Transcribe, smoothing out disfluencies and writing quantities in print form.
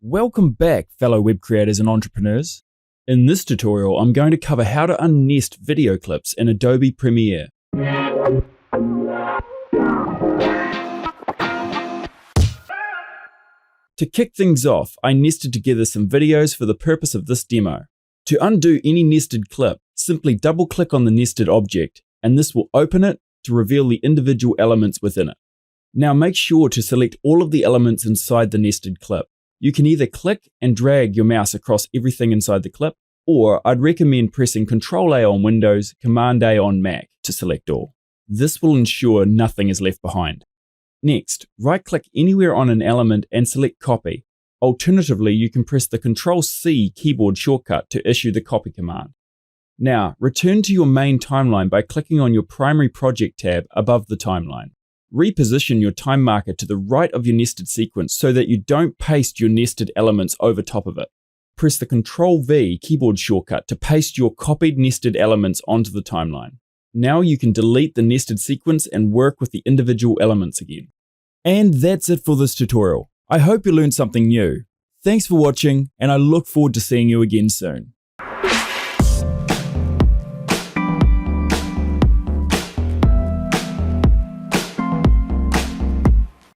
Welcome back, fellow web creators and entrepreneurs. In this tutorial, I'm going to cover how to unnest video clips in Adobe Premiere. To kick things off, I nested together some videos for the purpose of this demo. To undo any nested clip, simply double-click on the nested object, and this will open it to reveal the individual elements within it. Now make sure to select all of the elements inside the nested clip. You can either click and drag your mouse across everything inside the clip, or I'd recommend pressing Ctrl-A on Windows, Command-A on Mac to select all. This will ensure nothing is left behind. Next, right-click anywhere on an element and select Copy. Alternatively, you can press the Ctrl-C keyboard shortcut to issue the copy command. Now, return to your main timeline by clicking on your Primary Project tab above the timeline. Reposition your time marker to the right of your nested sequence so that you don't paste your nested elements over top of it. Press the Ctrl-V keyboard shortcut to paste your copied nested elements onto the timeline. Now you can delete the nested sequence and work with the individual elements again. And that's it for this tutorial. I hope you learned something new. Thanks for watching, and I look forward to seeing you again soon.